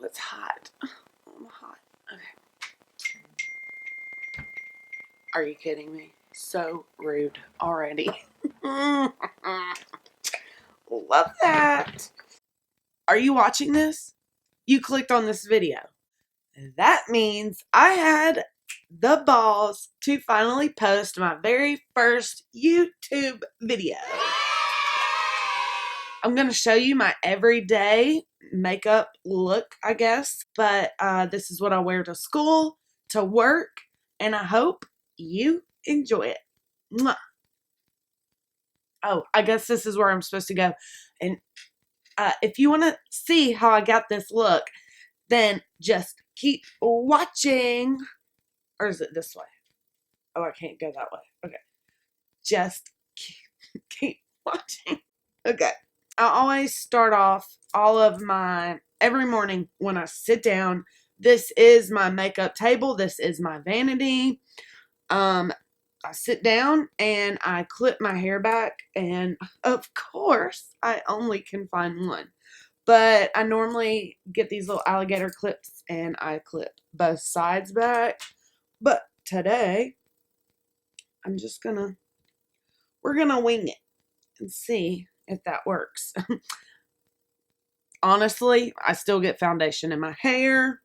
it's hot. I'm hot. Okay. Are you kidding me? So rude already. Love that. Are you watching this? You clicked on this video. That means I had the balls to finally post my very first YouTube video. I'm going to show you my everyday makeup look, I guess. But this is what I wear to school, to work, and I hope you enjoy it. Mwah. Oh, I guess this is where I'm supposed to go. And if you want to see how I got this look, then just keep watching. Or is it this way? Oh, I can't go that way. Okay. Just keep watching. Okay. I always start off all of my, every morning when I sit down, this is my makeup table. This is my vanity. I sit down and I clip my hair back, and of course I only can find one. But I normally get these little alligator clips and I clip both sides back. But today, we're gonna wing it and see if that works. Honestly, I still get foundation in my hair,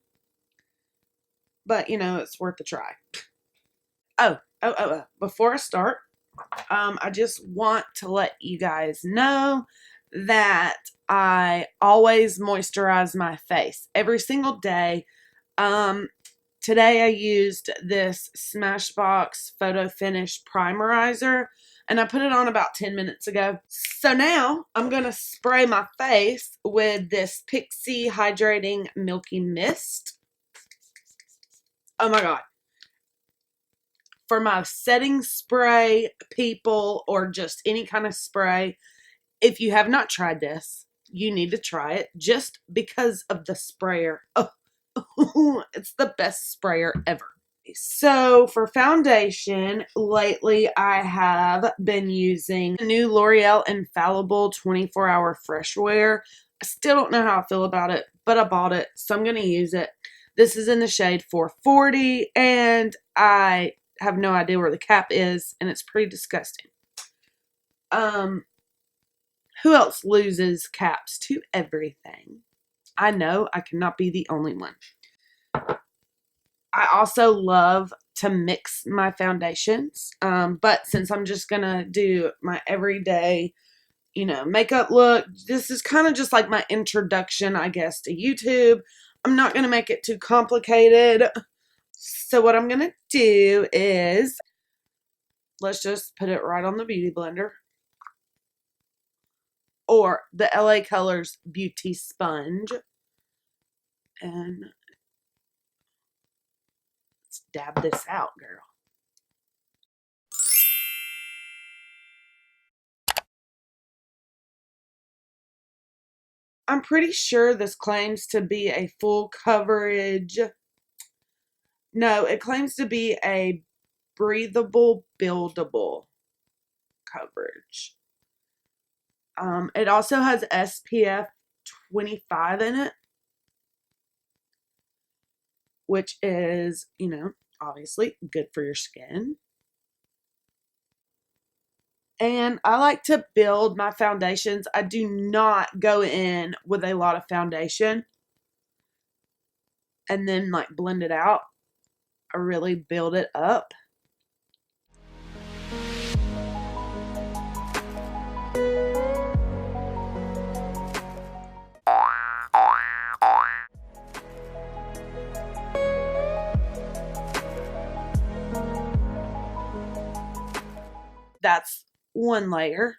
but it's worth a try. Before I start, I just want to let you guys know that I always moisturize my face every single day. Today I used this Smashbox Photo Finish Primerizer, and I put it on about 10 minutes ago. So now I'm going to spray my face with this Pixie Hydrating Milky Mist. Oh my God. For my setting spray people, or just any kind of spray, if you have not tried this, you need to try it just because of the sprayer. Oh, it's the best sprayer ever. So for foundation, lately I have been using the new L'Oreal Infallible 24-Hour Fresh Wear. I still don't know how I feel about it, but I bought it, so I'm going to use it. This is in the shade 440, and I have no idea where the cap is, and it's pretty disgusting. Who else loses caps to everything? I know I cannot be the only one. I also love to mix my foundations, but since I'm just gonna do my everyday, makeup look, this is kind of just like my introduction, I guess, to YouTube. I'm not gonna make it too complicated. So what I'm gonna do is, let's just put it right on the Beauty Blender, or the LA Colors Beauty Sponge, and let's dab this out, girl. I'm pretty sure this claims to be a full coverage. No, it claims to be a breathable, buildable coverage. It also has SPF 25 in it, which is, obviously good for your skin. And I like to build my foundations. I do not go in with a lot of foundation and then blend it out. I really build it up. That's one layer,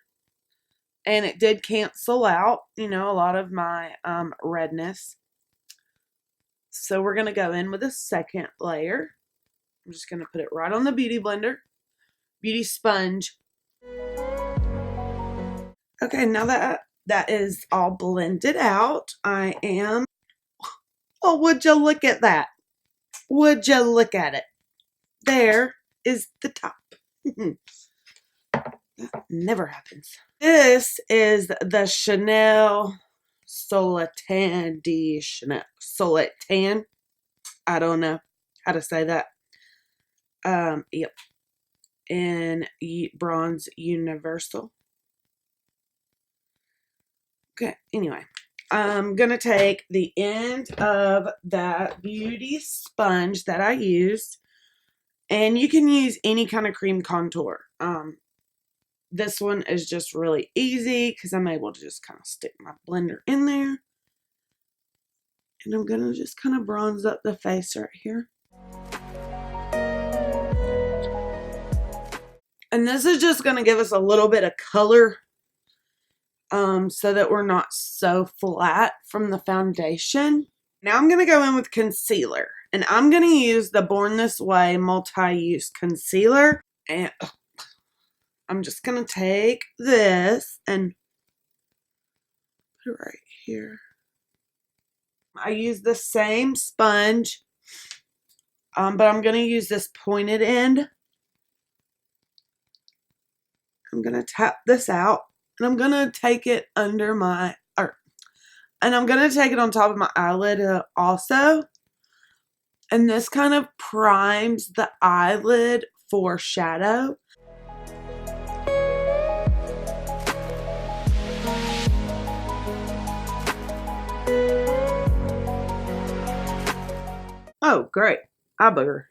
and it did cancel out, a lot of my redness. So we're going to go in with a second layer. I'm just going to put it right on the Beauty Blender, Beauty Sponge. Okay, now that is all blended out, oh, would you look at that? Would you look at it? There is the top. That never happens. This is the Chanel Solatan de Chanel. Solatan. I don't know how to say that. Yep. In Bronze Universal. Okay, anyway. I'm going to take the end of that beauty sponge that I used. And you can use any kind of cream contour. This one is just really easy because I'm able to just kind of stick my blender in there. And I'm going to just kind of bronze up the face right here. And this is just going to give us a little bit of color so that we're not so flat from the foundation. Now I'm going to go in with concealer. And I'm going to use the Born This Way multi-use concealer. And I'm just going to take this and put it right here. I use the same sponge, but I'm going to use this pointed end. I'm going to tap this out, and I'm going to take it under my, and I'm going to take it on top of my eyelid also. And this kind of primes the eyelid for shadow. Oh, great. Eye booger.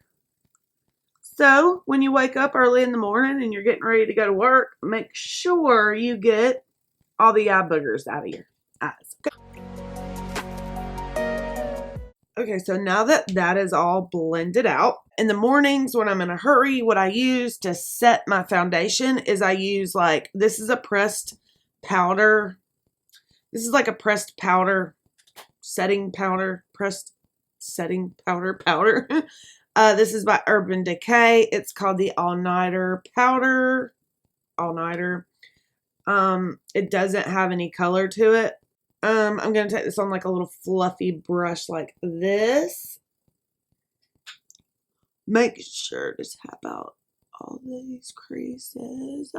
So, when you wake up early in the morning and you're getting ready to go to work, make sure you get all the eye boogers out of your eyes. Okay, so now that that is all blended out, in the mornings when I'm in a hurry, what I use to set my foundation is I use this is a pressed powder. This is like a pressed powder, setting powder, pressed setting powder. This is by Urban Decay. It's called the All Nighter Powder. All Nighter. It doesn't have any color to it. I'm going to take this on like a little fluffy brush like this. Make sure to tap out all these creases.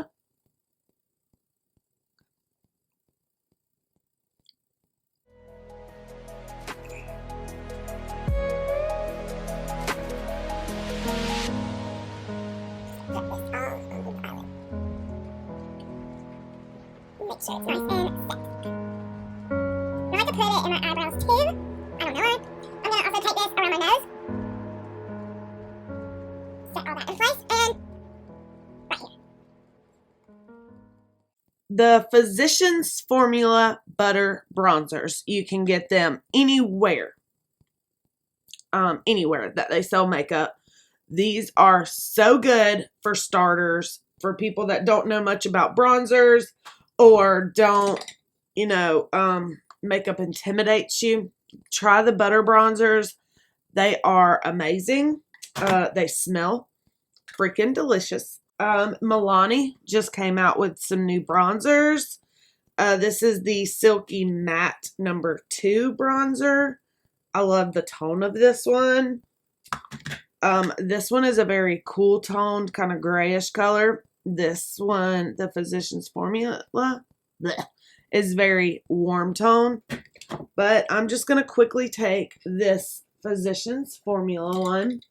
Make sure it's nice and set. I like to put it in my eyebrows too. I don't know why. I'm going to also take this around my nose. Set all that in place and right here. The Physicians Formula Butter Bronzers. You can get them anywhere. Anywhere that they sell makeup. These are so good for starters, for people that don't know much about bronzers or don't, makeup intimidates you. Try the butter bronzers. They are amazing. They smell freaking delicious. Milani just came out with some new bronzers. This is the Silky Matte number 2 bronzer. I love the tone of this one. This one is a very cool toned, kind of grayish color. This one, the Physicians Formula, is very warm tone. But I'm just going to quickly take this Physicians Formula one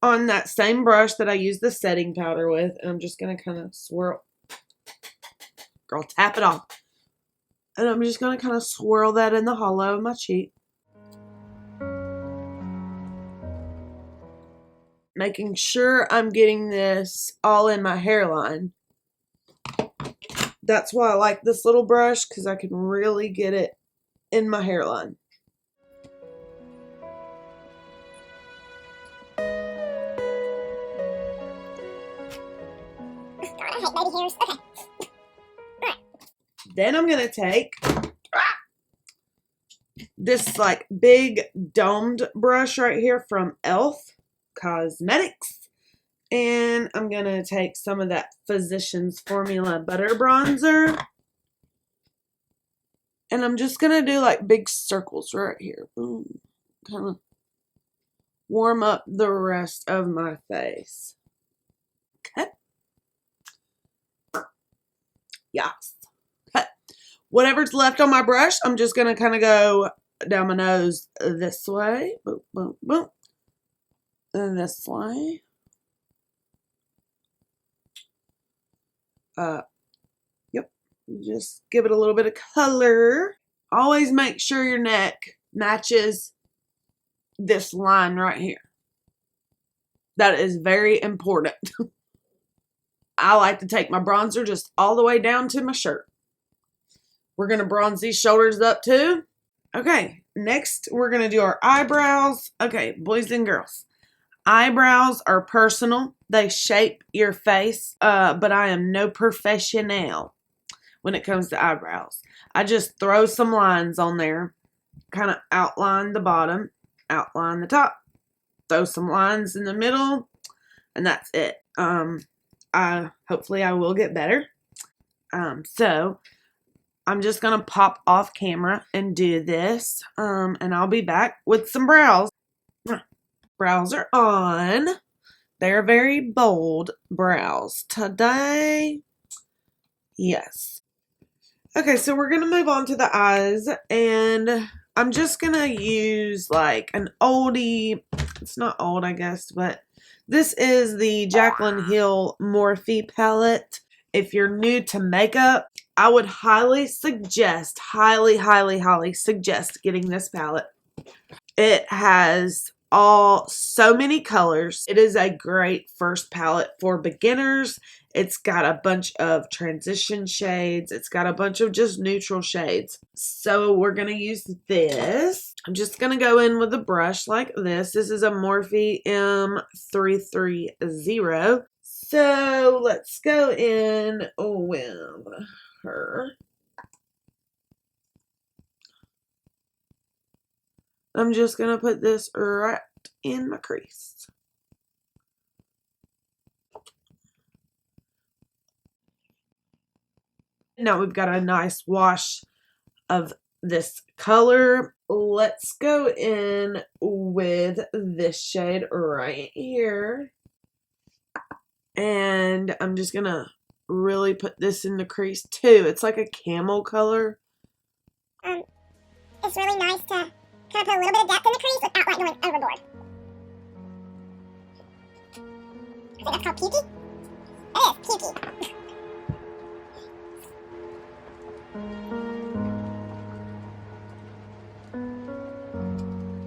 on that same brush that I used the setting powder with. And I'm just going to kind of swirl. Girl, tap it off. And I'm just going to kind of swirl that in the hollow of my cheek. Making sure I'm getting this all in my hairline. That's why I like this little brush, because I can really get it in my hairline. God, I hate baby hairs. Okay. Alright. Then I'm going to take this big domed brush right here from e.l.f. Cosmetics. And I'm going to take some of that Physicians Formula Butter Bronzer. And I'm just going to do big circles right here. Boom. Kind of warm up the rest of my face. Okay. Yes. Okay. whatever's left on my brush, I'm just going to kind of go down my nose this way. Boom, boom, boom. And this way. Yep. Just give it a little bit of color. Always make sure your neck matches this line right here. That is very important. I like to take my bronzer just all the way down to my shirt. We're going to bronze these shoulders up too. Okay, next we're going to do our eyebrows. Okay, boys and girls. Eyebrows are personal. They shape your face, but I am no professional when it comes to eyebrows. I just throw some lines on there, kind of outline the bottom, outline the top, throw some lines in the middle, and that's it. Hopefully I will get better. So I'm just gonna pop off camera and do this, and I'll be back with some brows. Brows are on. They're very bold brows today. Yes. Okay, so we're gonna move on to the eyes, and I'm just gonna use like an oldie. It's not old, I guess, but this is the Jaclyn Hill Morphe palette. If you're new to makeup, I would highly suggest, highly suggest getting this palette. It has so many colors. It is a great first palette for beginners. It's got a bunch of transition shades. It's got a bunch of just neutral shades. So we're going to use this. I'm just going to go in with a brush like this. This is a Morphe M330. So let's go in with her. I'm just going to put this right in my crease. Now we've got a nice wash of this color. Let's go in with this shade right here. And I'm just going to really put this in the crease too. It's like a camel color. It's really nice to kind of put a little bit of depth in the crease without like going overboard. I think that's called peaky. It is peaky.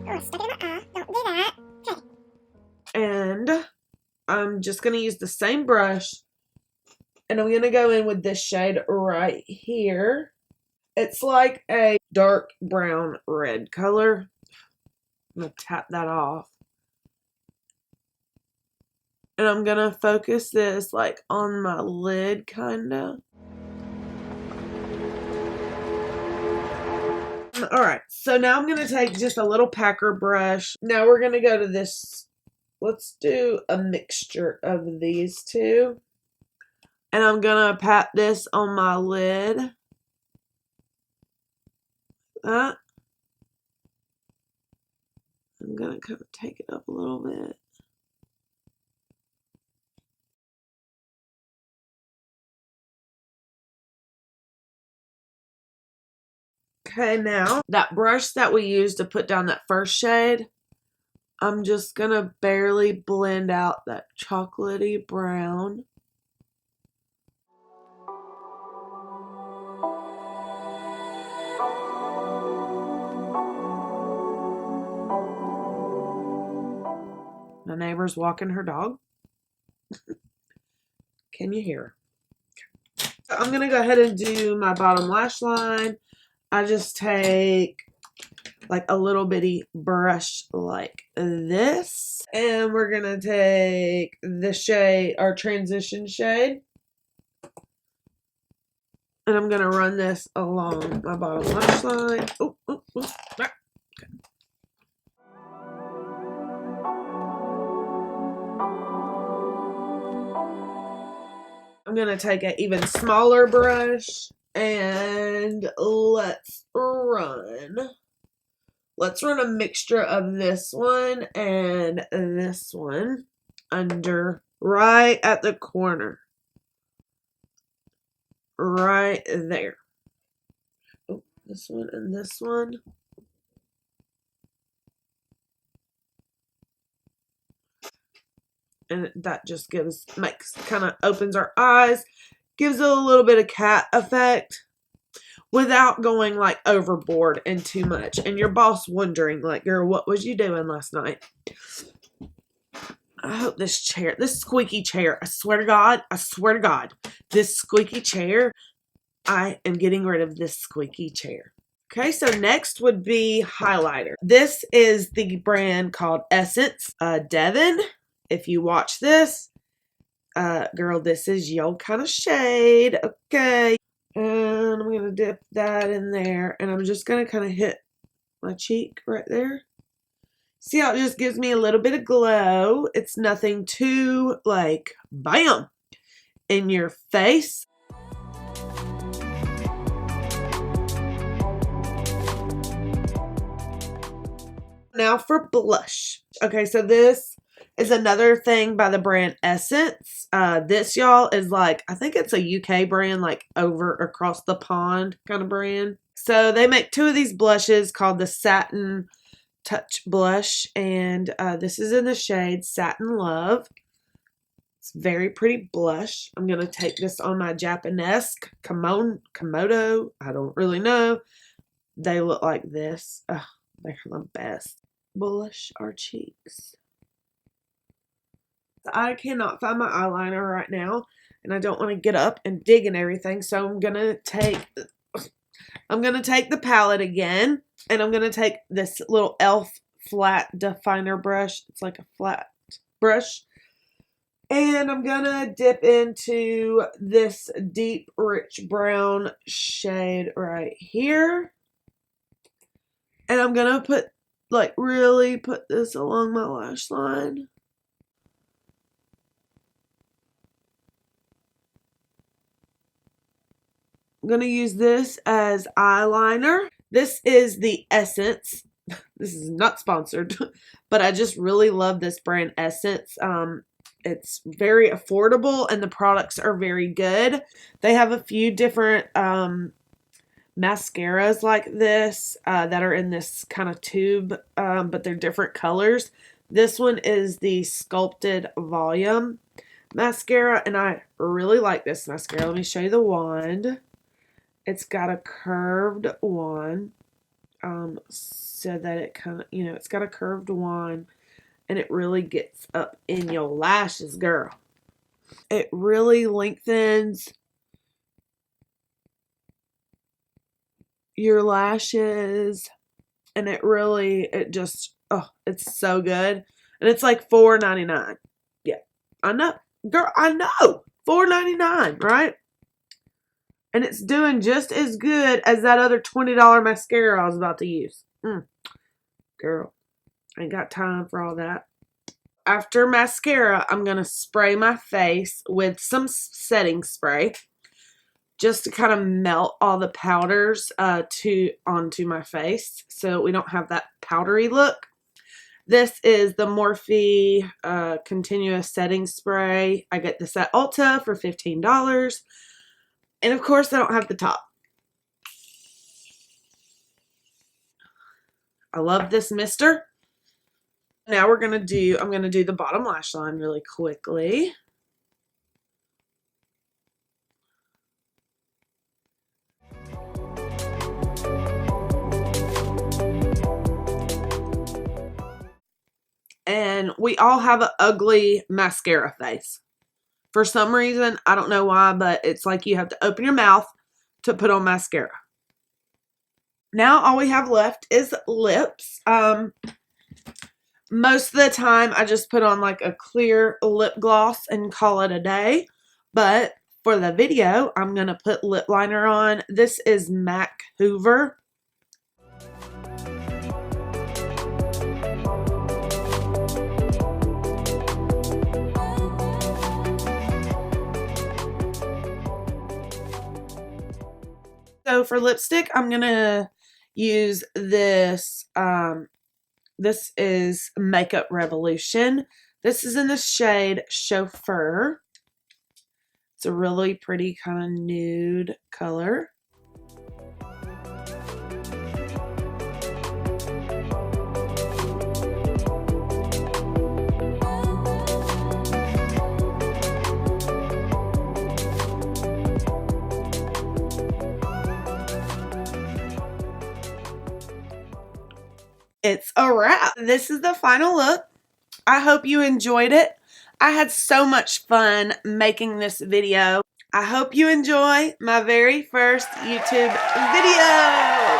Oh, stuck it in my eye. Don't do that. Okay. And I'm just going to use the same brush, and I'm going to go in with this shade right here. It's like a dark brown red color. I'm going to tap that off. And I'm going to focus this like on my lid kind of. Alright, so now I'm going to take just a little packer brush. Now we're going to go to this. Let's do a mixture of these two. And I'm going to pat this on my lid. I'm going to kind of take it up a little bit. Okay, now that brush that we used to put down that first shade, I'm just going to barely blend out that chocolatey brown. My neighbor's walking her dog. Can you hear her? So I'm going to go ahead and do my bottom lash line. I just take like a little bitty brush like this. And we're going to take the shade, our transition shade. And I'm going to run this along my bottom lash line. Oh, oh, oh. Okay. I'm going to take an even smaller brush and let's run a mixture of this one and this one under right at the corner. Right there. This one and this one. And that just kind of opens our eyes, gives it a little bit of cat effect without going like overboard and too much. And your boss wondering like, girl, what was you doing last night? I hope this squeaky chair, I swear to God, this squeaky chair, I am getting rid of this squeaky chair. Okay, so next would be highlighter. This is the brand called Essence. Devin, if you watch this, girl, this is your kind of shade. Okay, and I'm going to dip that in there, and I'm just going to kind of hit my cheek right there. See how it just gives me a little bit of glow? It's nothing too, like, bam, in your face. Now for blush. Okay, so this is another thing by the brand Essence. This, y'all, is like, I think it's a UK brand, like over across the pond kind of brand. So they make two of these blushes called the Satin Touch Blush, and this is in the shade Satin Love. It's very pretty blush. I'm going to take this on my Japanesque Komodo. I don't really know. They look like this. Ugh, they're the best. Blush our cheeks. I cannot find my eyeliner right now, and I don't want to get up and dig and everything, so I'm going to take the palette again, and I'm going to take this little e.l.f. flat definer brush. It's like a flat brush. And I'm going to dip into this deep, rich brown shade right here. And I'm going to really put this along my lash line. I'm going to use this as eyeliner. This is the Essence. This is not sponsored, but I just really love this brand Essence. It's very affordable and the products are very good. They have a few different mascaras like this that are in this kind of tube, but they're different colors. This one is the Sculpted Volume mascara, and I really like this mascara. Let me show you the wand. It's got a curved wand, so that it kind of, it's got a curved wand, and it really gets up in your lashes, girl. It really lengthens your lashes, and it's so good. And it's like $4.99. Yeah, I know, girl, I know, $4.99, right? And it's doing just as good as that other $20 mascara I was about to use. Girl, I ain't got time for all that. After mascara, I'm going to spray my face with some setting spray, just to kind of melt all the powders onto my face, so we don't have that powdery look. This is the Morphe Continuous Setting Spray. I get this at Ulta for $15. And of course, I don't have the top. I love this mister. Now I'm going to do the bottom lash line really quickly. And we all have an ugly mascara face. For some reason, I don't know why, but it's like you have to open your mouth to put on mascara. Now all we have left is lips. Most of the time, I just put on like a clear lip gloss and call it a day. But for the video, I'm going to put lip liner on. This is MAC Hoover. So for lipstick, I'm going to use this. This is Makeup Revolution. This is in the shade Chauffeur. It's a really pretty kind of nude color. it's a wrap. This is the final look. I hope you enjoyed it. I had so much fun making this video. I hope you enjoy my very first YouTube video.